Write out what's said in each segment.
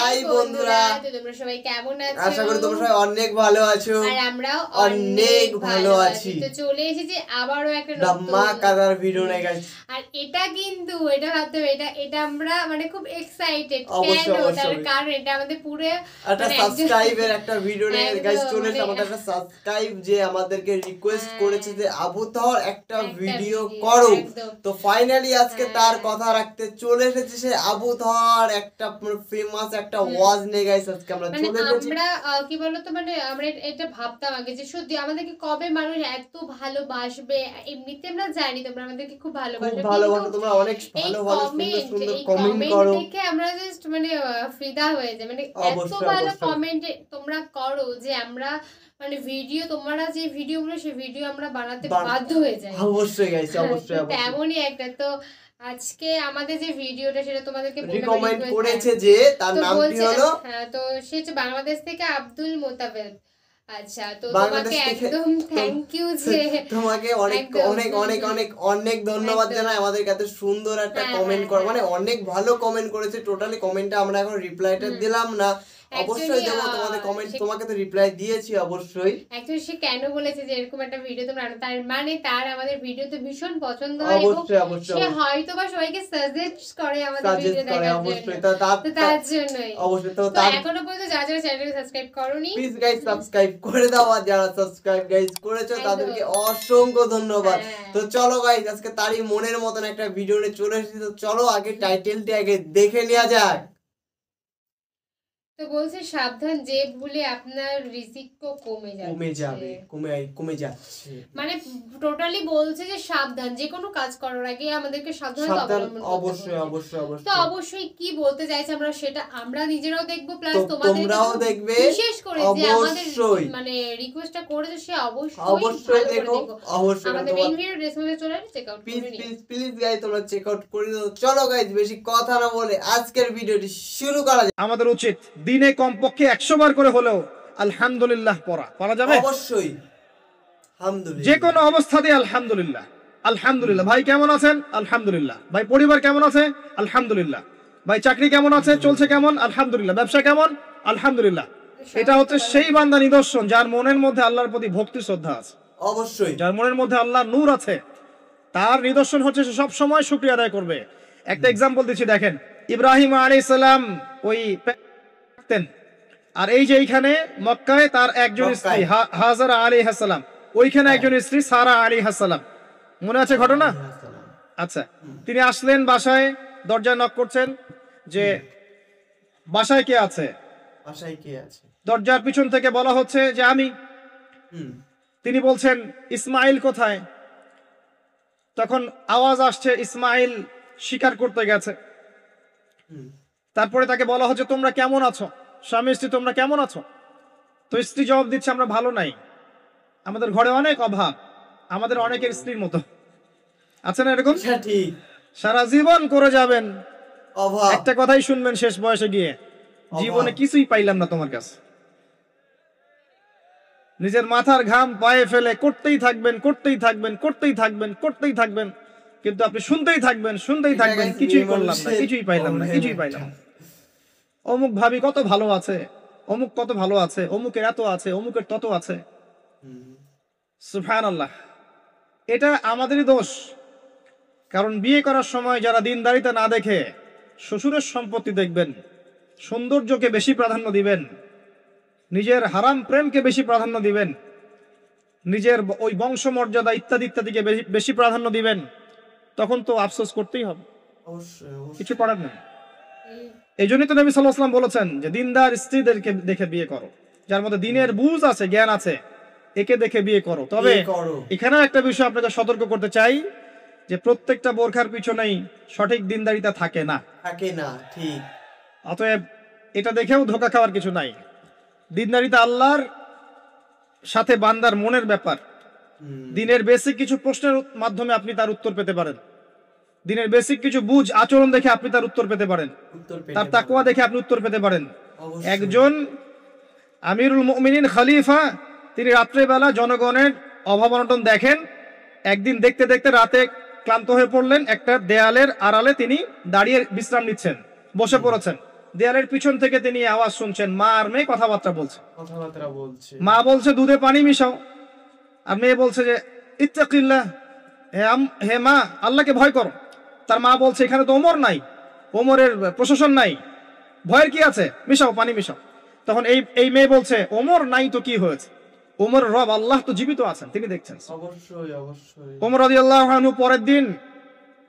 High বন্ধুরা, তোমরা সবাই কেমন আছো? আশা করি তোমরা সবাই অনেক ভালো আছো আর আমরাও অনেক ভালো আছি। তো চলে এসেছি আবারো একটা ধামাকাদার ভিডিও নিয়ে গাইস। আর এটা কিন্তু এটা ভাবতে হবে, এটা আমরা মানে খুব এক্সাইটেড। কেন? তার কারণ এটা আমাদের পুরো একটা সাবস্ক্রাইবের একটা ভিডিও নিয়ে গাইস চলে এসেছে। আমাদের একটা সাবস্ক্রাইব যে আমাদেরকে রিকোয়েস্ট করেছে যে আবু তাহর একটা ভিডিও করো, তো ফাইনালি আজকে তার কথা রাখতে চলে এসেছে সে আবু তাহর একটা ফেমাস একটা ওয়াজ নিয়ে গাইস। আজকে আমরা চলে এসেছি। আমরা কি বলতো মানে আমরা এটা ভাবতাম আগে যে সত্যি আমাদেরকে কবে মানুষ এত ভালোবাসবে। এমনিতে আমরা জানি তোমরা আমাদেরকে খুব ভালোবাসো, তোমরা অনেক ভালো ভালো সুন্দর কমেন্ট করো দেখে আমরা জাস্ট মানে ফিদা হয়ে যায়। মানে এত ভালো কমেন্ট তোমরা করো যে আমরা মানে ভিডিও, তোমরা যে ভিডিওগুলো সেই ভিডিও আমরা বানাতে বাধ্য হয়ে যাই। অবশ্যই গাইস, অবশ্যই তেমনই একটা। তো আজকে আমাদের যে ভিডিওটা সেটা তোমাদেরকে রিকমেন্ড করেছে যে তার নামটি হলো, হ্যাঁ, তো সে হচ্ছে বাংলাদেশ থেকে আব্দুল মোতাবেব। আচ্ছা, তো তোমাকে একদম থ্যাংক ইউ যে তোমাকে অনেক অনেক অনেক অনেক অনেক ধন্যবাদ জানাই আমাদের এত সুন্দর একটা কমেন্ট কর, মানে অনেক ভালো কমেন্ট করেছে। টোটালি কমেন্টটা আমরা এখন রিপ্লাইটা দিলাম না, অবশ্যই দেবো তোমাদের কমেন্ট, তোমাকে তো রিপ্লাই দিয়েছি অবশ্যই। অ্যাকচুয়ালি সে কেন বলেছে যে এরকম একটা ভিডিও তোমরা, তার মানে তার আমাদের ভিডিওতে ভীষণ পছন্দ হয় এবং সে হয়তো বা সবাইকে সাজেস্ট করে আমাদের ভিডিও দেখার জন্য। অবশ্যই তার জন্যই অবশ্যই। তো এখনো পর্যন্ত যারা যারা চ্যানেলকে সাবস্ক্রাইব করোনি প্লিজ গাইস সাবস্ক্রাইব করে দাও, আর যারা সাবস্ক্রাইব গাইস করেছো তাদেরকে অসংখ্য ধন্যবাদ। তো চলো গাইস আজকে তারই মনের মতন একটা ভিডিও নিয়ে চলে এসেছি। তো চলো আগে টাইটেলটি আগে দেখে নেওয়া যাক। তো বলছে সাবধান, যে ভুলে আপনার রিজিকও কমে যাচ্ছে। মানে টোটালি বলছে যে সাবধান, যে কোনো কাজ করার আগে আমাদেরকে সাবধান অবশ্যই অবশ্যই অবশ্যই। তো অবশ্যই কি বলতে চাইছে আমরা সেটা আমরা নিজেরাও দেখবো, প্লাস তোমরাও দেখবে। বিশেষ করে যে আমাদের মানে রিকোয়েস্টটা করেছে সে অবশ্যই দেখো। অবশ্যই আমাদের মেইন ভিডিও ডেসক্রিপশনে চলে আসে, চেক আউট করে নিও প্লিজ গাইস, তোমরা চেক আউট করে দাও। চলো গাইস বেশি কথা না বলে আজকের ভিডিওটি শুরু করা যাক। আমাদের উচিত দিনে কমপক্ষে 100 বার করে হলেও আলহামদুলিল্লাহ পড়া যাবে। অবশ্যই আলহামদুলিল্লাহ, যে কোনো অবস্থাতে আলহামদুলিল্লাহ। আলহামদুলিল্লাহ। ভাই কেমন আছেন? আলহামদুলিল্লাহ। ভাই পরিবার কেমন আছে? আলহামদুলিল্লাহ। ভাই চাকরি কেমন আছে, চলছে কেমন? আলহামদুলিল্লাহ। ব্যবসা কেমন? আলহামদুলিল্লাহ। এটা হচ্ছে সেই বান্দা নিদর্শন যার মনের মধ্যে আল্লাহর প্রতি ভক্তি শ্রদ্ধা আছে। অবশ্যই যার মনের মধ্যে আল্লাহর নূর আছে, তার নিদর্শন হচ্ছে সে সব সময় শুকরিয়া আদায় করবে। একটা एग्जांपल দিচ্ছি, দেখেন ইব্রাহিম আলাইহিস সালাম ওই আর এই যে এইখানে মক্কায় তার একজন স্ত্রী হাজারা আলাইহিস সালাম, ওইখানে একজন স্ত্রী সারা আলাইহিস সালাম। মনে আছে ঘটনা? আচ্ছা, তিনি আসলেন বাসায়, দরজায় নক করছেন যে বাসায় কে আছে? দরজার পিছন থেকে বলা হচ্ছে যে আমি। তিনি বলছেন ইসমাইল কোথায়? তখন আওয়াজ আসছে ইসমাইল শিকার করতে গেছে। তারপরে তাকে বলা হচ্ছে তোমরা কেমন আছো, স্বামী স্ত্রী তোমরা কেমন আছো? তো স্ত্রী জবাব দিচ্ছে আমরা ভালো নাই, আমাদের ঘরে অনেক অভাব, আমাদের অনেকের স্ত্রীর মতো আছে না এরকম? সারা জীবন করে যাবেন, একটা কথাই শুনবেন শেষ বয়সে গিয়ে, জীবনে কিছুই পাইলাম না তোমার কাছে। নিজের মাথার ঘাম পায়ে ফেলে করতেই থাকবেন করতেই থাকবেন করতেই থাকবেন করতেই থাকবেন, কিন্তু আপনি শুনতেই থাকবেন কিছুই করলাম না, কিছুই পাইলাম না, কিছুই পাইলাম না। অমুক ভাবি কত ভালো আছে, অমুক কত ভালো আছে, অমুকের এত আছে, অমুকের তত আছে। সুবহানাল্লাহ। এটা আমাদেরই দোষ, কারণ বিয়ে করার সময় যারা দিনদারিতা না দেখে শ্বশুরের সম্পত্তি দেখবেন, সৌন্দর্যকে বেশি প্রাধান্য দিবেন, নিজের হারাম প্রেমকে বেশি প্রাধান্য দিবেন, নিজের ওই বংশমর্যাদা ইত্যাদি ইত্যাদিকে বেশি প্রাধান্য দিবেন, তখন তো আফসোস করতেই হবে, কিছু করার নেই। এই জন্যই তো নবী সাল্লাল্লাহু আলাইহি ওয়াসাল্লাম বলেছেন যে দিনদার স্ত্রীদেরকে দেখে বিয়ে করো, যার মধ্যে দিনের বুঝ আছে, জ্ঞান আছে, একে দেখে বিয়ে করো। তবে এখানেও একটা বিষয় আপনাকে সতর্ক করতে চাই যে প্রত্যেকটা বোরখার পিছনেই সঠিক দিনদারিতা থাকে না। ঠিক। অতএব এটা দেখেও ধোঁকা খাওয়ার কিছু নাই। দিনদারিতা আল্লাহর সাথে বান্দার মনের ব্যাপার। দিনের বেসিক কিছু প্রশ্নের মাধ্যমে আপনি তার উত্তর পেতে পারেন, দিনের বেসিক কিছু বুঝ আচরণ দেখে আপনি তার উত্তর পেতে পারেন, তার তাকওয়া দেখে আপনি উত্তর পেতে পারেন। একজন আমিরুল মুমিনিন খলিফা, তিনি রাত্রেবেলা জনগণের অভাব অনটন দেখেন। একদিন দেখতে দেখতে রাতে ক্লান্ত হয়ে পড়লেন, একটা দেয়ালের আড়ালে তিনি দাঁড়িয়ে বিশ্রাম নিচ্ছেন, বসে পড়েছেন। দেয়ালের পিছন থেকে তিনি আওয়াজ শুনছেন, মা আর মেয়ে কথাবার্তা বলছে। মা বলছে দুধে পানি মিশাও, আর মেয়ে বলছে যে ইত্তাকিল্লাহ, হে মা আল্লাহকে ভয় করো। তার মা বলছে এখানে তো ওমর নাই, ওমরের প্রশাসন নাই, ভয়ের কি আছে, মিশাও পানি মিশাও। তখন এই মেয়ে বলছে ওমর নাই তো কি হয়েছে, ওমর রব আল্লাহ তো জীবিত আছেন, তিনি দেখছেন। ওমর রাদিয়াল্লাহু আনহু পরের দিন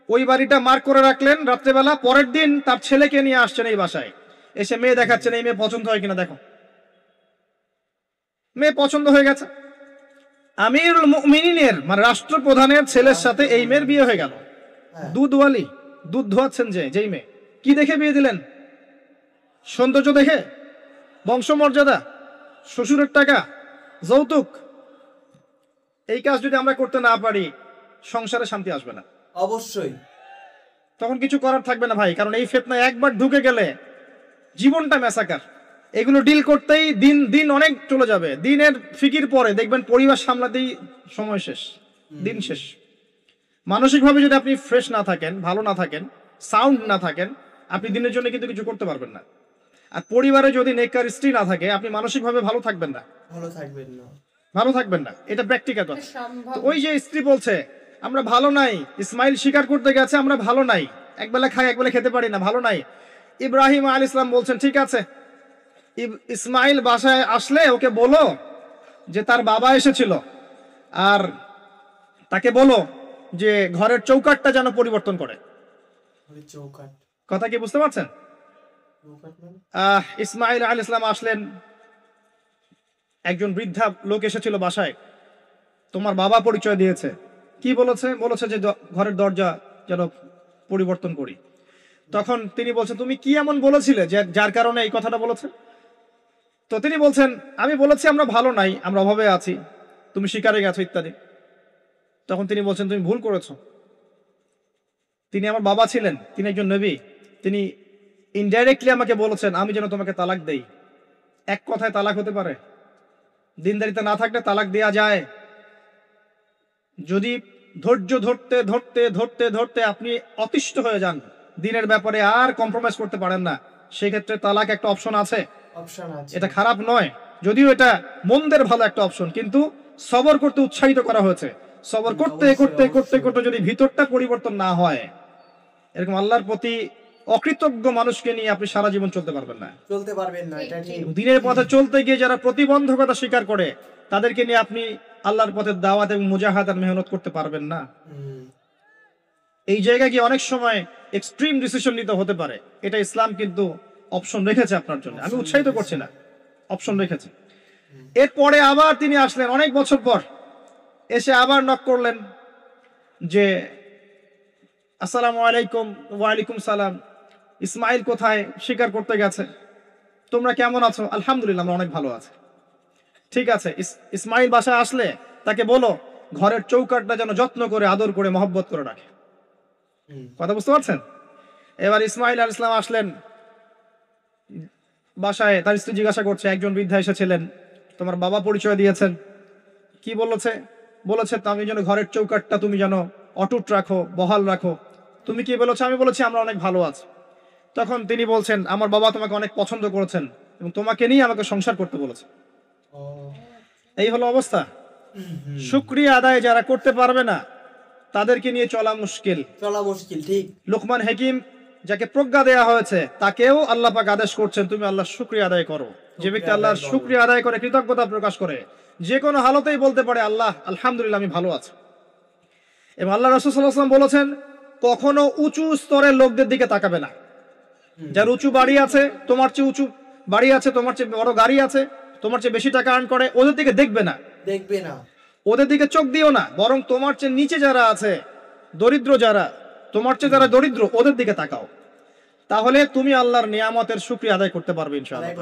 ওই বাড়িটা মার্ক করে রাখলেন রাত্রেবেলা। পরের দিন তার ছেলেকে নিয়ে আসছেন এই বাসায়, এসে মেয়ে দেখাচ্ছেন, এই মেয়ে পছন্দ হয় কিনা দেখো। মেয়ে পছন্দ হয়ে গেছে। আমিরুল মুমিনিনের মানে রাষ্ট্রপ্রধানের ছেলের সাথে এই মেয়ের বিয়ে হয়ে গেল। দুধওয়ালি, দুধ ধোয়াচ্ছেন যেই মেয়ে, কি দেখে বিয়ে দিলেন? সৌন্দর্য দেখে? বংশমর্যাদা? শ্বশুরের টাকা? যৌতুক? এই কাজ যদি আমরা করতে না পারি সংসারে শান্তি আসবে না। অবশ্যই তখন কিছু করার থাকবে না ভাই, কারণ এই ফিতনায় একবার ঢুকে গেলে জীবনটা ম্যাসাকার। এগুলো ডিল করতেই দিন দিন অনেক চলে যাবে। দিনের ফিকির পরে দেখবেন পরিবার সামলাতেই সময় শেষ, দিন শেষ। মানসিকভাবে যদি আপনি ফ্রেশ না থাকেন, ভালো না থাকেন, সাউন্ড না থাকেন, আপনি দিনের জন্য কিন্তু কিছু করতে পারবেন না। আর পরিবারে যদি নেককার স্ত্রী না থাকে, আপনি মানসিকভাবে ভালো থাকবেন না। এটা প্র্যাকটিক্যাল কথা। ওই যে স্ত্রী বলছে আমরা ভালো নাই, ইসমাইল শিকার করতে গেছে, আমরা ভালো নাই, একবেলা খাই একবেলা খেতে পারি না, ভালো নাই। ইব্রাহিম আলাইহিস সালাম বলছেন ঠিক আছে, ইসমাইল বাসায় আসলে ওকে বলো যে তার বাবা এসেছিল, আর তাকে বলো যে ঘরের চৌকাটটা যেন পরিবর্তন করে। কথা কি বুঝতে পারছেন? ইসমাইল আলাইহিস সালাম আসলেন, একজন বৃদ্ধা লোক এসেছিল বাসায়, তোমার বাবা পরিচয় দিয়েছে। কি বলেছে? বলেছে যে ঘরের দরজা যেন পরিবর্তন করি। তখন তিনি বলছেন তুমি কি এমন বলেছিলে যে যার কারণে এই কথাটা বলেছে? তো তিনি বলছেন আমি বলেছি আমরা ভালো নাই, আমরা অভাবে আছি, তুমি শিকারে গেছো ইত্যাদি। তখন তিনি বলছেন তুমি ভুল করেছো, তিনি আমার বাবা ছিলেন, তিনি একজন নবী, তিনি ইনডাইরেক্টলি আমাকে বলেছেন আমি যেন তোমাকে তালাক দেই। এক কথায় তালাক হতে পারে? দিনদারিতা না থাকলে তালাক দেয়া যায়। যদি ধৈর্য ধরতে ধরতে ধরতে ধরতে আপনি অতিষ্ঠ হয়ে যান, দিনের ব্যাপারে আর কম্প্রোমাইজ করতে পারেন না, সেই ক্ষেত্রে তালাক একটা অপশন আছে। এটা খারাপ নয়, যদিও এটা মন্দের ভালো একটা অপশন, কিন্তু সবর করতে উৎসাহিত করা হয়েছে। সবর করতে করতে করতে করতে যদি ভিতরটা পরিবর্তন না হয়, এরকম আল্লাহর প্রতি অকৃতজ্ঞ মানুষকে নিয়ে আপনি সারা জীবন চলতে পারবেন না। এটা ঠিক। দিনের পথে চলতে গিয়ে যারা প্রতিবন্ধকতা স্বীকার করে, তাদেরকে নিয়ে আপনি আল্লাহর পথে দাওয়াত এবং মুজাহাদার মেহনত করতে পারবেন না। এই জায়গায় গিয়ে অনেক সময় এক্সট্রিম ডিসিশন নিতে হতে পারে। এটা ইসলাম কিন্তু অপশন রেখেছে আপনার জন্য, আমি উৎসাহিত করছি না, অপশন রেখেছে। এরপরে আবার তিনি আসলেন অনেক বছর পর, এসে আবার নক করলেন যে আসসালামু আলাইকুম। ওয়ালাইকুম সালাম। ইসমাইল কোথায়? শিকার করতে গেছে। তোমরা কেমন আছো? আলহামদুলিল্লাহ আমরা অনেক ভালো আছি। ঠিক আছে, ইসমাইল বাসায় আসলে তাকে বলো ঘরের চৌকাটটা যেন যত্ন করে আদর করে মহব্বত করে রাখে। কথা বুঝতে পারছেন? এবার ইসমাইল আলাইহিস সালাম আসলেন বাসায়, তার স্ত্রী জিজ্ঞাসা করছে, একজন বৃদ্ধা এসেছিলেন, তোমার বাবা পরিচয় দিয়েছেন, কি বলেছে? বলেছে আমি যেন ঘরের চৌকাটটা তুমি যেন অটুট রাখো, বহাল রাখো। তুমি কি বলেছো? আমি বলেছি আমরা অনেক ভালো আছি। তখন তিনি বলছেন আমার বাবা তোমাকে অনেক পছন্দ করেছেন এবং তোমাকে নিয়ে আমাকে সংসার করতে বলেছে। এই হলো অবস্থা। শুকরিয়া আদায় যারা করতে পারবে না, তাদেরকে নিয়ে চলা মুশকিল, ঠিক। লোকমান হাকিম যাকে প্রজ্ঞা দেয়া হয়েছে, তাকেও আল্লাহ পাক আদেশ করছেন তুমি আল্লাহর শুকরিয়া আদায় করো। যে ব্যক্তি আল্লাহর শুকরিয়া আদায় করে, কৃতজ্ঞতা প্রকাশ করে, যে কোনো হালতেই বলতে পারে আল্লাহ আলহামদুলিল্লাহ আমি ভালো আছি। এবং আল্লাহ রাসূল সাল্লাল্লাহু আলাইহি ওয়াসাল্লাম বলেছেন কখনো উঁচু স্তরের লোকদের দিকে তাকাবে না। যার উঁচু বাড়ি আছে, তোমার চেয়ে উঁচু বাড়ি আছে, তোমার চেয়ে বড় গাড়ি আছে, তোমার চেয়ে বেশি টাকা আর্ন করে, ওদের দিকে দেখবে না, ওদের দিকে চোখ দিও না। বরং তোমার চেয়ে নিচে যারা আছে, দরিদ্র যারা, তোমার চেয়ে যারা দরিদ্র, ওদের দিকে তাকাও। তাহলে তুমি আল্লাহর নিয়ামতের শুকরিয়া আদায় করতে পারবে ইনশাআল্লাহ।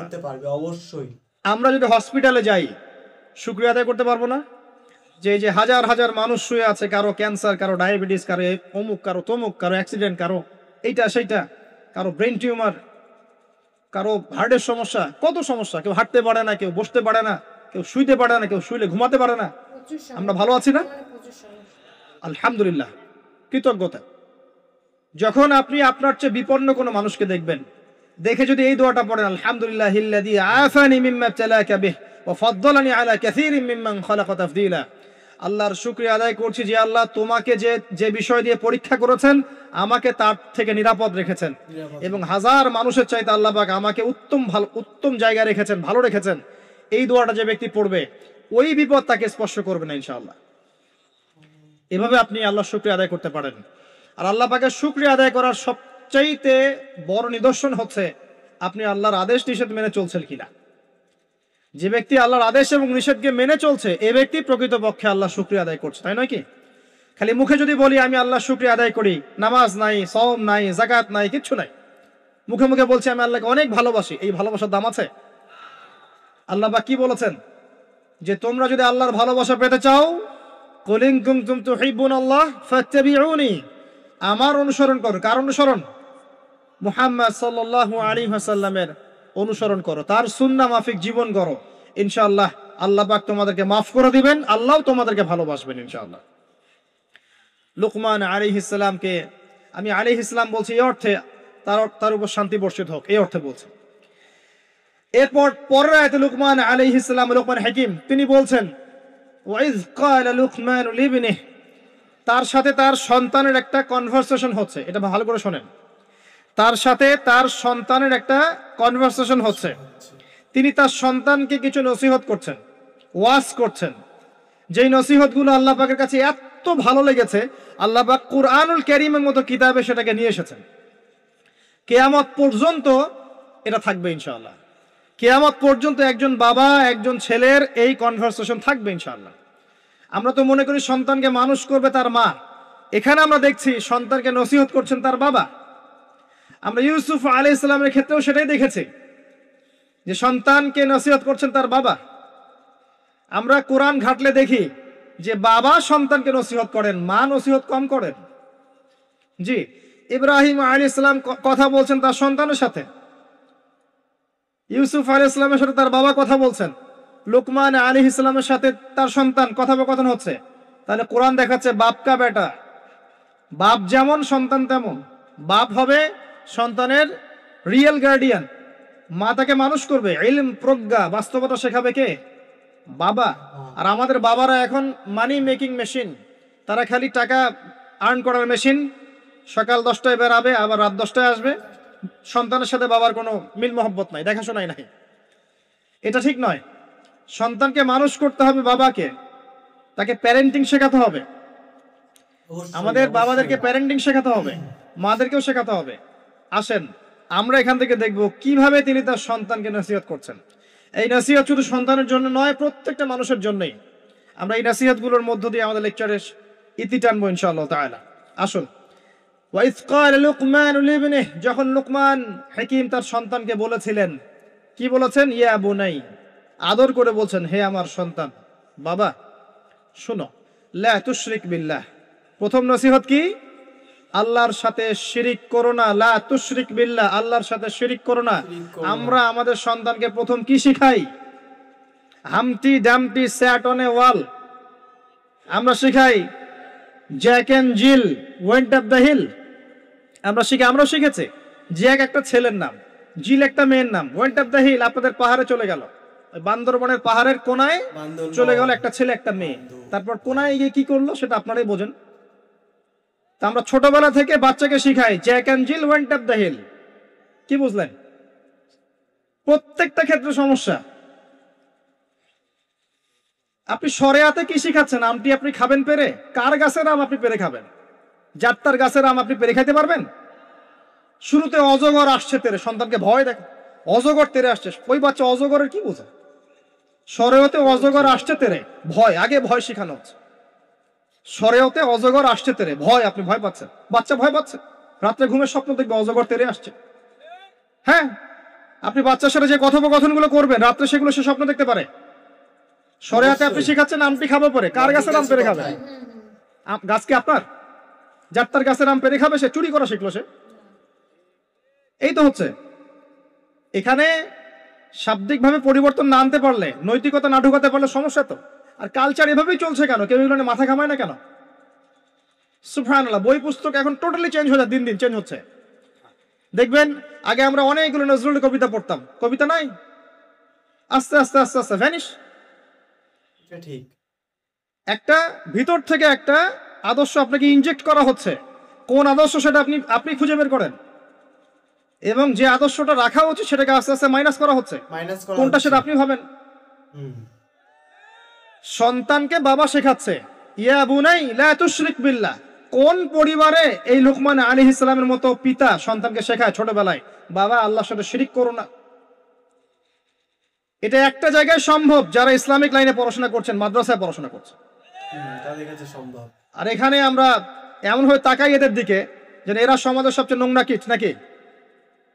অবশ্যই। আমরা যদি হসপিটালে যাই, শুকরিয়া আদায় করতে পারবো না? যে যে হাজার হাজার মানুষ শুয়ে আছে, কারো ক্যান্সার, কারো ডায়াবেটিস, কারো অমুক, কারো তমুক, কারো অ্যাক্সিডেন্ট, কারো এইটা সেইটা, কারো ব্রেন টিউমার, কারো হার্টের সমস্যা, কত সমস্যা। কেউ হাঁটতে পারে না, কেউ বসতে পারে না, কেউ শুইতে পারে না, কেউ শুইলে ঘুমাতে পারে না। আমরা ভালো আছি না? আলহামদুলিল্লাহ, কৃতজ্ঞতা। যখন আপনি আপনার চেয়ে বিপন্ন কোনো মানুষকে দেখবেন, দেখে যদি এই দোয়াটা পড়েন, আলহামদুলিল্লাহিল্লাযী আফানি মিম্মা ইবতালাকা বিহি ওয়া ফাদ্দালানি আলা কাসীরিন মিম্মান খালাকা তাফদীলা। আল্লাহর শুকরিয়া আদায় করছি যে আল্লাহ তোমাকে যে বিষয় দিয়ে পরীক্ষা করেছেন আমাকে তার থেকে নিরাপদ রেখেছেন, এবং হাজার মানুষের চাইতে আল্লাহ পাক আমাকে উত্তম জায়গায় রেখেছেন, ভালো রেখেছেন। এই দোয়াটা যে ব্যক্তি পড়বে ওই বিপদ তাকে স্পর্শ করবে না ইনশাআল্লাহ। এভাবে আপনি আল্লাহর শুকরিয়া আদায় করতে পারেন। আর আল্লাহ পাকের শুকরিয়া আদায় করার সবচাইতে বড় নিদর্শন হচ্ছে আপনি আল্লাহর আদেশ নিষেধ মেনে চলছেন কিনা। যে ব্যক্তি আল্লাহর আদেশ এবং নিষেধকে মেনে চলছে এ ব্যক্তি প্রকৃতপক্ষে আল্লাহ শুকরিয়া আদায় করছে, তাই নয় কি? খালি মুখে যদি বলি আমি আল্লাহ শুকরিয়া আদায় করি, নামাজ নাই, সওম নাই, যাকাত নাই, কিচ্ছু নাই, মুখে মুখে বলছি আমি আল্লাহকে অনেক ভালোবাসি, এই ভালোবাসার দাম আছে? আল্লাহ পাক কি বলেছেন যে তোমরা যদি আল্লাহর ভালোবাসা পেতে চাও, কুল ইন কুনতুম তুহিব্বুনাল্লাহ ফাত্তাবিউনি, আমার অনুসরণ করো। কার অনুসরণ? মুহাম্মদ সাল্লাল্লাহু আলাইহি ওয়াসাল্লামের অনুসরণ করো, তার সুন্নাহ মাফিক জীবন করো। ইনশাআল্লাহ আল্লাহ পাক তোমাদেরকে মাফ করে দিবেন, আল্লাহও তোমাদেরকে ভালোবাসবেন ইনশাআল্লাহ। লুকমান আলাইহিস সালামকে আমি আলাইহিস সালাম বলছি এই অর্থে তার উপর শান্তি বর্ষিত হোক, এই অর্থে বলছি। এরপর পরের আয়াতে লুকমান আলাইহিস সালাম, লুকমান হাকিম, তিনি বলছেন ওয়াইজ ক্বালা লুকমান লিবনিহি, তার সাথে তার সন্তানের একটা কনভারসেশন হচ্ছে। এটা ভালো করে শোনেন, তার সাথে তার সন্তানের একটা কনভারসেশন হচ্ছে। তিনি তার সন্তানকে কিছু নসিহত করছেন, ওয়াজ করছেন, যেই নসিহতগুলো আল্লাহ পাকের কাছে এত ভালো লেগেছে আল্লাহ পাক কুরআনুল কারীমের মতো কিতাবে সেটাকে নিয়ে এসেছেন। কিয়ামত পর্যন্ত এটা থাকবে ইনশাআল্লাহ। কিয়ামত পর্যন্ত একজন বাবা একজন ছেলের এই কনভারসেশন থাকবে ইনশাআল্লাহ। আমরা তো মনে করি সন্তানকে মানুষ করবে তার মা, এখানে আমরা দেখছি সন্তানকে নসিহত করছেন তার বাবা। আমরা ইউসুফ আলাইহিস সালামের ক্ষেত্রেও সেটাই দেখেছি যে সন্তানকে নসিহত করছেন তার বাবা। আমরা কোরআন ঘাটলে দেখি যে বাবা সন্তানকে নসিহত করেন, মা নসিহত কম করেন। জি, ইব্রাহিম আলাইহিস সালাম কথা বলছেন তার সন্তানের সাথে, ইউসুফ আলাইহিস সালামের সাথে তার বাবা কথা বলছেন, লুকমান আলাইহিস সালামের সাথে তার সন্তান কথোপকথন হচ্ছে। তাহলে কোরআন দেখাচ্ছে বাপ কা বেটা, বাপ যেমন সন্তান তেমন। বাপ হবে সন্তানের রিয়েল গার্ডিয়ান, মা তাকে মানুষ করবে, ইলম প্রজ্ঞা বাস্তবতা শেখাবে কে? বাবা। আর আমাদের বাবারা এখন মানি মেকিং মেশিন, তারা খালি টাকা আর্ন করার মেশিন। সকাল 10টায় বেরাবে, আবার রাত 10টায় আসবে। সন্তানের সাথে বাবার কোনো মিল মহব্বত নাই, দেখাশোনাই নাই। এটা ঠিক নয়। সন্তানকে মানুষ করতে হবে বাবাকে, তাকে প্যারেন্টিং শেখাতে হবে। আমাদের বাবাদেরকে প্যারেন্টিং শেখাতে হবে, মাদেরকেও শেখাতে হবে। আসেন আমরা এখান থেকে দেখব কিভাবে তিনি তার সন্তানকে নসিহত করছেন। এই নসিহত শুধু সন্তানের জন্য নয়, প্রত্যেকটা মানুষের জন্যই। আমরা এই নসিহতগুলোর মধ্য দিয়ে আমাদের লেকচারের ইতি টানবো ইনশাআল্লাহ তাআলা। আসুন, ওয়াইজ ক্বালা লুকমান লিবনিহি, যখন লুকমান হাকিম তার সন্তানকে বলেছিলেন, কি বলেছেন? ইয়া বুনাই, আদর করে বলছেন, হে আমার সন্তান, বাবা শুনো, লা তুশরিক বিল্লাহ। প্রথম নসিহত কি? আল্লাহর সাথে শিরিক করো না। লা তুশরিক বিল্লাহ, আল্লাহর সাথে শিরিক করো না। আমরা আমাদের সন্তানকে প্রথম কি শিখাই? Humpty Dumpty sat on a wall. আমরা শিখাই Jack and Jill went up the hill. আমরাও শিখেছি। জ্যাক একটা ছেলের নাম, জিল একটা মেয়ের নাম, ওয়েন্ট আপ দ্য হিল আপনাদের পাহাড়ে চলে গেল, বান্দরবনের পাহাড়ের কোনায় চলে গেল একটা ছেলে একটা মেয়ে। তারপর কোনায় গিয়ে কি করলো সেটা আপনারাই বোঝেন। তা আমরা ছোটবেলা থেকে বাচ্চাকে শিখাই Jack and Jill went up the hill. কি বুঝলেন? প্রত্যেকটা ক্ষেত্রে সমস্যা। আপনি শরিয়াতে কি শিখাচ্ছেন? আমটি আপনি খাবেন পেরে? কার গাছের আম আপনি পেরে খাবেন? যাত্রার গাছের আম আপনি পেরে খাইতে পারবেন? শুরুতে অজগর আসছে তেরে, সন্তানকে ভয় দেখে, অজগর তেরে আসছে। ওই বাচ্চা অজগরের কি বোঝে? শরিয়তে অজগর আসছে তেরে, ভয়, আগে ভয় শেখানো হচ্ছে। শরিয়তে অজগর আসছে তেরে, ভয়, আপনি ভয় পাচ্ছেন, বাচ্চা ভয় পাচ্ছে, রাত্রে ঘুমের স্বপ্ন দেখবে অজগর তেরে আসছে। হ্যাঁ, আপনি বাচ্চার সাথে যে কথোপকথনগুলো করবেন রাত্রে সেগুলো সে স্বপ্ন দেখতে পারে। শরিয়াতে আপনি শেখাচ্ছেন আমটি খাবো পরে, কার গাছের আম পেরে খাবে? গাছ কি আপনার? যাত্রার গাছের আম পেরে খাবে? সে চুরি করা শিখলো সে। এই তো হচ্ছে এখানে শাব্দিকভাবে পরিবর্তন না আনতে পারলে, নৈতিকতা না ঢুকাতে পারলে সমস্যা তো। আর কালচার এভাবেই চলছে কেন? কেউ এগুলো মাথা ঘামায় না কেন? সুবহানাল্লাহ, বই পুস্তক এখন টোটালি চেঞ্জ হয়ে যায়, দিন দিন চেঞ্জ হচ্ছে। দেখবেন আগে আমরা অনেকগুলো নজরুলের কবিতা পড়তাম, কবিতা নাই, আস্তে আস্তে আস্তে আস্তে ভ্যানিশ। ঠিক, একটা ভিতর থেকে একটা আদর্শ আপনাকে ইনজেক্ট করা হচ্ছে, কোন আদর্শ সেটা আপনি খুঁজে বের করেন, এবং যে আদর্শটা রাখা উচিত সেটাকে আস্তে আস্তে মাইনাস করা হচ্ছে, কোনটা সেটা আপনি ভাবেন। সন্তানকে বাবা শেখাচ্ছে ইয়া বুনাই লা তুশরিক বিল্লাহ। কোন পরিবারে এই লুকমান আলাইহিস সালামের মতো পিতা সন্তানকে শেখায় ছোটবেলায়, বাবা আল্লাহর সাথে শিরিক করো না। এটা একটা জায়গায় সম্ভব যারা ইসলামিক লাইনে পড়াশোনা করছেন, মাদ্রাসায় পড়াশোনা করছেন, তাদের কাছে সম্ভব। আর এখানে আমরা এমন হয়ে তাকাই এদের দিকে যে এরা সমাজের সবচেয়ে নোংরা কিট নাকি,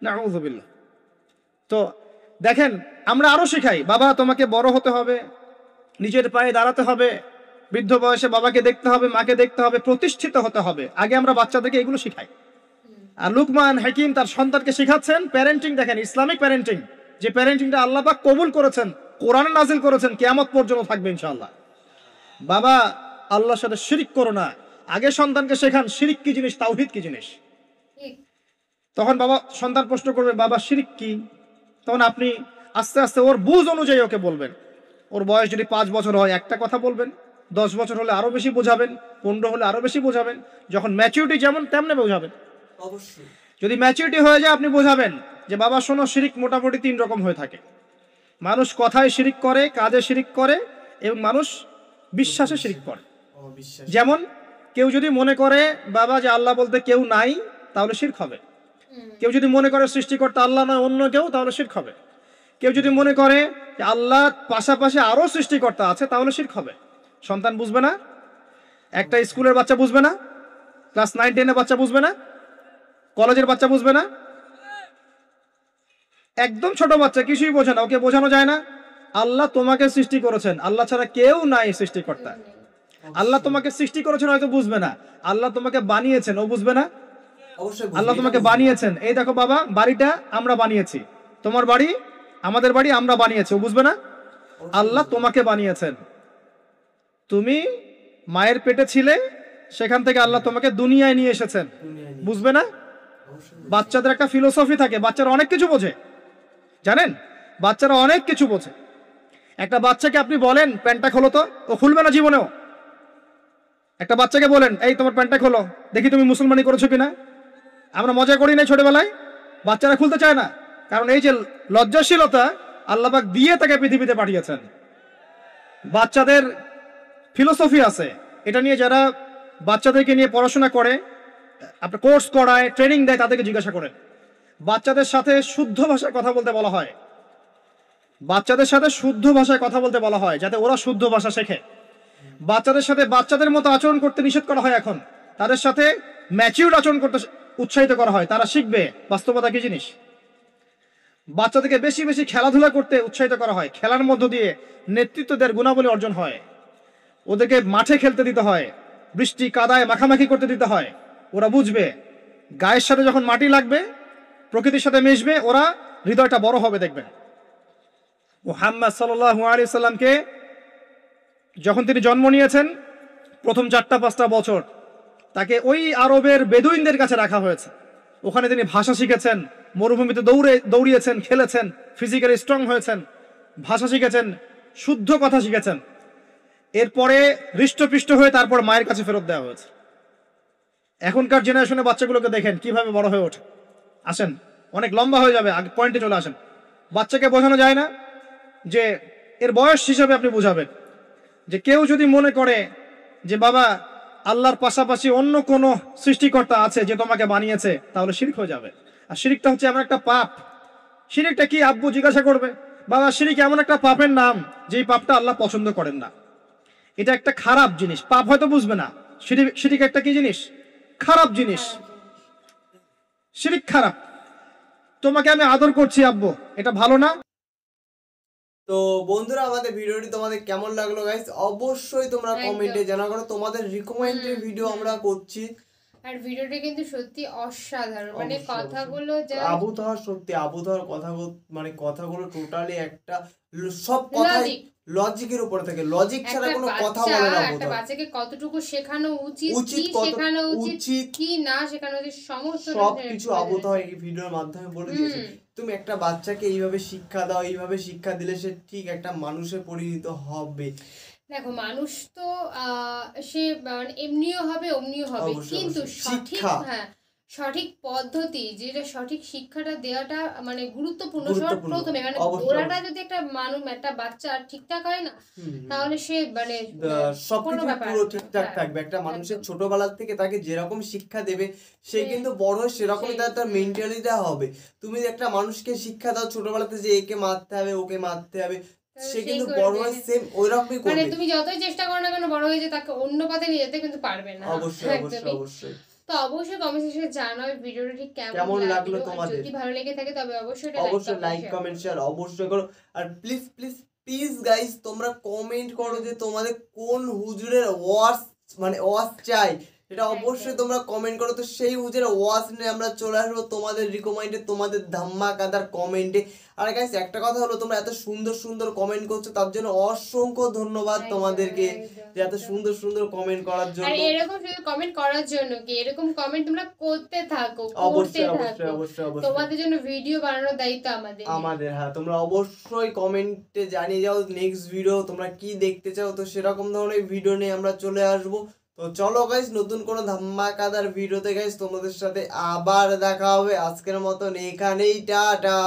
নাউযুবিল্লাহ। তো দেখেন আমরা আরো শেখাই, বাবা তোমাকে বড় হতে হবে, নিজের পায়ে দাঁড়াতে হবে, বৃদ্ধ বয়সে বাবাকে দেখতে হবে, মাকে দেখতে হবে, প্রতিষ্ঠিত হতে হবে। আগে আমরা বাচ্চাদেরকে এগুলো শেখাই। আর লুকমান হাকিম তার সন্তানকে শেখাচ্ছেন প্যারেন্টিং। দেখেন ইসলামিক প্যারেন্টিং, যে প্যারেন্টিংটা আল্লাহ পাক কবুল করেছেন, কোরআনে নাজিল করেছেন, কিয়ামত পর্যন্ত থাকবে ইনশাআল্লাহ। বাবা আল্লাহর সাথে শিরিক করো না, আগে সন্তানকে শেখান শিরিক কি জিনিস, তাওহীদ কি জিনিস। তখন বাবা সন্তান প্রশ্ন করবে বাবা শিরিক কি, তখন আপনি আস্তে আস্তে ওর বুঝ অনুযায়ী ওকে বলবেন। ওর বয়স যদি 5 বছর হয় একটা কথা বলবেন, 10 বছর হলে আরো বেশি বোঝাবেন, 15 হলে আরো বেশি বোঝাবেন, যখন ম্যাচুরিটি যেমন তেমনি বোঝাবেন। অবশ্যই যদি ম্যাচুরিটি হয়ে যায় আপনি বোঝাবেন যে বাবা শোনো শিরিক মোটামুটি 3 রকম হয়ে থাকে। মানুষ কথায় শিরিক করে, কাজে শিরিক করে, এবং মানুষ বিশ্বাসে শিরিক করে। যেমন কেউ যদি মনে করে বাবা যে আল্লাহ বলতে কেউ নাই তাহলে শিরক হবে। কেউ যদি মনে করে সৃষ্টিকর্তা আল্লাহ নয় অন্য কেউ তাহলে শিরক হবে। কেউ যদি মনে করে যে আল্লাহর পাশাপাশি আরো সৃষ্টিকর্তা আছে তাহলে শিরক হবে। সন্তান বুঝবে না, একটা স্কুলের বাচ্চা বুঝবে না, ক্লাস 9-10 এর বাচ্চা বুঝবে না, কলেজের বাচ্চা বুঝবে না, একদম ছোট বাচ্চা কিছুই বোঝে না, ওকে বোঝানো যায় না আল্লাহ তোমাকে সৃষ্টি করেছেন, আল্লাহ ছাড়া কেউ নাই সৃষ্টিকর্তা। আল্লাহ তোমাকে সৃষ্টি করেছেন হয়তো বুঝবে না, আল্লাহ তোমাকে বানিয়েছেন ও বুঝবে না। আল্লাহ তোমাকে বানিয়েছেন, এই দেখো বাবা বাড়িটা আমরা বানিয়েছি, তোমার বাড়ি আমাদের বাড়ি আমরা বানিয়েছি, ও বুঝবে না। আল্লাহ তোমাকে বানিয়েছেন, তুমি মায়ের পেটে ছিলে, সেখান থেকে আল্লাহ তোমাকে দুনিয়ায় নিয়ে এসেছেন, বুঝবে না। বাচ্চাদের একটা ফিলোসফি থাকে, বাচ্চারা অনেক কিছু বোঝে, জানেন বাচ্চারা অনেক কিছু বোঝে। একটা বাচ্চাকে আপনি বলেন প্যান্টটা খোলো তো, ও খুলবে না জীবনেও। একটা বাচ্চাকে বলেন এই তোমার প্যান্টটা খোলো দেখি তুমি মুসলমানি করেছো কিনা, আমরা মজা করি না ছোটবেলায়, বাচ্চারা খুলতে চায় না, কারণ এই যে লজ্জাশীলতা আল্লাহ পাক দিয়ে তাকে পৃথিবীতে পাঠিয়েছেন। বাচ্চাদের ফিলোসফি আছে, এটা নিয়ে যারা বাচ্চাদেরকে নিয়ে পড়াশোনা করে, আপনার কোর্স করায়, ট্রেনিং দেয়, তাদেরকে জিজ্ঞাসা করেন। বাচ্চাদের সাথে শুদ্ধ ভাষায় কথা বলতে বলা হয়, বাচ্চাদের সাথে শুদ্ধ ভাষায় কথা বলতে বলা হয় যাতে ওরা শুদ্ধ ভাষা শেখে। বাচ্চাদের সাথে বাচ্চাদের মতো আচরণ করতে নিষেধ করা হয় এখন, তাদের সাথে ম্যাচিউর আচরণ করতে উৎসাহিত করা হয়, তারা শিখবে বাস্তবতা কি জিনিস। বাচ্চাদেরকে বেশি বেশি খেলাধুলা করতে উৎসাহিত করা হয়, খেলার মধ্য দিয়ে নেতৃত্ব দেওয়ার গুণাবলী অর্জন হয়। ওদেরকে মাঠে খেলতে দিতে হয়, বৃষ্টি কাদায় মাখামাখি করতে দিতে হয়, ওরা বুঝবে। গায়ের সাথে যখন মাটি লাগবে, প্রকৃতির সাথে মিশবে, ওরা হৃদয়টা বড় হবে। দেখবেন মুহাম্মদ সাল্লাল্লাহু আলাইহি সাল্লামকে যখন তিনি জন্ম নিয়েছেন, প্রথম 4-5 বছর তাকে ওই আরবের বেদুইনদের কাছে রাখা হয়েছে। ওখানে তিনি ভাষা শিখেছেন, মরুভূমিতে দৌড়িয়েছেন, খেলেছেন, ফিজিক্যালি স্ট্রং হয়েছেন, ভাষা শিখেছেন, শুদ্ধ কথা শিখেছেন। এরপরে হৃষ্টপৃষ্ট হয়ে তারপর মায়ের কাছে ফেরত দেওয়া হয়েছে। এখনকার জেনারেশনে বাচ্চাগুলোকে দেখেন কিভাবে বড় হয়ে ওঠে। আসেন, অনেক লম্বা হয়ে যাবে, আগে পয়েন্টে চলে আসেন। বাচ্চাকে বোঝানো যায় না যে এর বয়স হিসাবে আপনি বুঝাবেন যে কেউ যদি মনে করে যে বাবা আল্লাহর পাশাপাশি অন্য কোনো সৃষ্টিকর্তা আছে যে তোমাকে বানিয়েছে, তাহলে শিরক হয়ে যাবে। আর শিরকটা হচ্ছে এমন একটা পাপ। শিরকটা কি আব্বু জিজ্ঞাসা করবে, বাবা শিরক এমন একটা পাপের নাম যেই পাপটা আল্লাহ পছন্দ করেন না। এটা একটা খারাপ জিনিস, পাপ হয়তো বুঝবে না। শিরক একটা কি জিনিস? খারাপ জিনিস। শিরক খারাপ। তোমাকে আমি আদর করছি আব্বু, এটা ভালো না। তো বন্ধুরা আমাদের ভিডিওটি তোমাদের কেমন লাগলো গাইস অবশ্যই তোমরা কমেন্টে জানাও, কারণ তোমাদের রিকমেন্ডের ভিডিও আমরা করছি। আর ভিডিওটা কিন্তু সত্যি অসাধারণ, মানে কথাগুলো যা আবু তাহার সত্যি আবু তাহার কথাগুলো মানে কথাগুলো টোটালি একটা সব কথাই লজিকের উপরে থাকে, লজিক ছাড়া কোনো কথা বলে না। একটা বাচ্চাকে কতটুকু শেখানো উচিত, কি শেখানো উচিত কি না শেখানো উচিত, সমস্ত সবকিছু আবু তাহার এই ভিডিওর মাধ্যমে বলে দিয়েছে। তুমি একটা বাচ্চাকে এইভাবে শিক্ষা দাও, এইভাবে শিক্ষা দিলে সে ঠিক একটা মানুষে পরিণত হবে। দেখো মানুষ তো সে মানে এমনিও হবে অমনিও হবে, কিন্তু সঠিক সঠিক পদ্ধতি যেটা সঠিক শিক্ষাটা দেওয়াটা মানে গুরুত্বপূর্ণ প্রথমে, মানে ওরাটা যদি একটা মানুষ একটা বাচ্চা ঠিকঠাক হয় না তাহলে সে মানে সবকিছু পুরো ঠিকঠাক থাকবে। একটা মানুষের ছোটবেলা থেকে তাকে যেরকম শিক্ষা দেবে সে কিন্তু বড় হয়ে সেরকমই তার মেন্টালিটি হবে। তুমি একটা মানুষকে শিক্ষা দাও ছোটবেলাতে যে একে মারতে হবে ওকে মারতে হবে, সে কিন্তু বড় হয়ে সেম ওইরকমই করবে। মানে তুমি যতই চেষ্টা করো না কেন বড় হয়ে যে তাকে অন্য পথে নিয়ে যেতে কিন্তু পারবে না। অবশ্যই অবশ্যই অবশ্যই। তো অবশ্যই কমেন্ট সেকশনে জানাও ভিডিওটা ঠিক কেমন লাগলো তোমাদের। যদি ভালো লেগে থাকে তবে অবশ্যই লাইক কমেন্ট শেয়ার অবশ্যই করো। আর প্লিজ প্লিজ প্লিজ গাইস তোমরা কমেন্ট করো যে তোমাদের কোন হুজুরের ওয়াজ মানে ওয়াজ চাই, এটা অবশ্যই তোমরা কমেন্ট করো। তো সেই হুজুরের ওয়াজ নিয়ে আমরা চলে আসবো তোমাদের রিকমেন্ডে, তোমাদের ধামাকাদার কমেন্টে। আর গাইস একটা কথা হলো, তোমরা এত সুন্দর সুন্দর কমেন্ট করছো তার জন্য অসংখ্য ধন্যবাদ তোমাদেরকে, যে এত সুন্দর সুন্দর কমেন্ট করার জন্য। আর এরকম শুধু কমেন্ট করার জন্য কি, এরকম কমেন্ট তোমরা করতে থাকো, অবশ্যই অবশ্যই অবশ্যই অবশ্যই তোমাদের জন্য ভিডিও বানানোর দায়িত্ব আমাদের। হ্যাঁ তোমরা অবশ্যই কমেন্টে জানিয়ে যাও নেক্সট ভিডিও তোমরা কি দেখতে চাও, তো সেরকম ধরনের ভিডিও নিয়ে আমরা চলে আসবো। তো চলো গাইস নতুন কোনো ধামাকাদার ভিডিওতে গাইস তোমাদের সাথে আবার দেখা হবে। আজকের মতন এখানেই টাটা।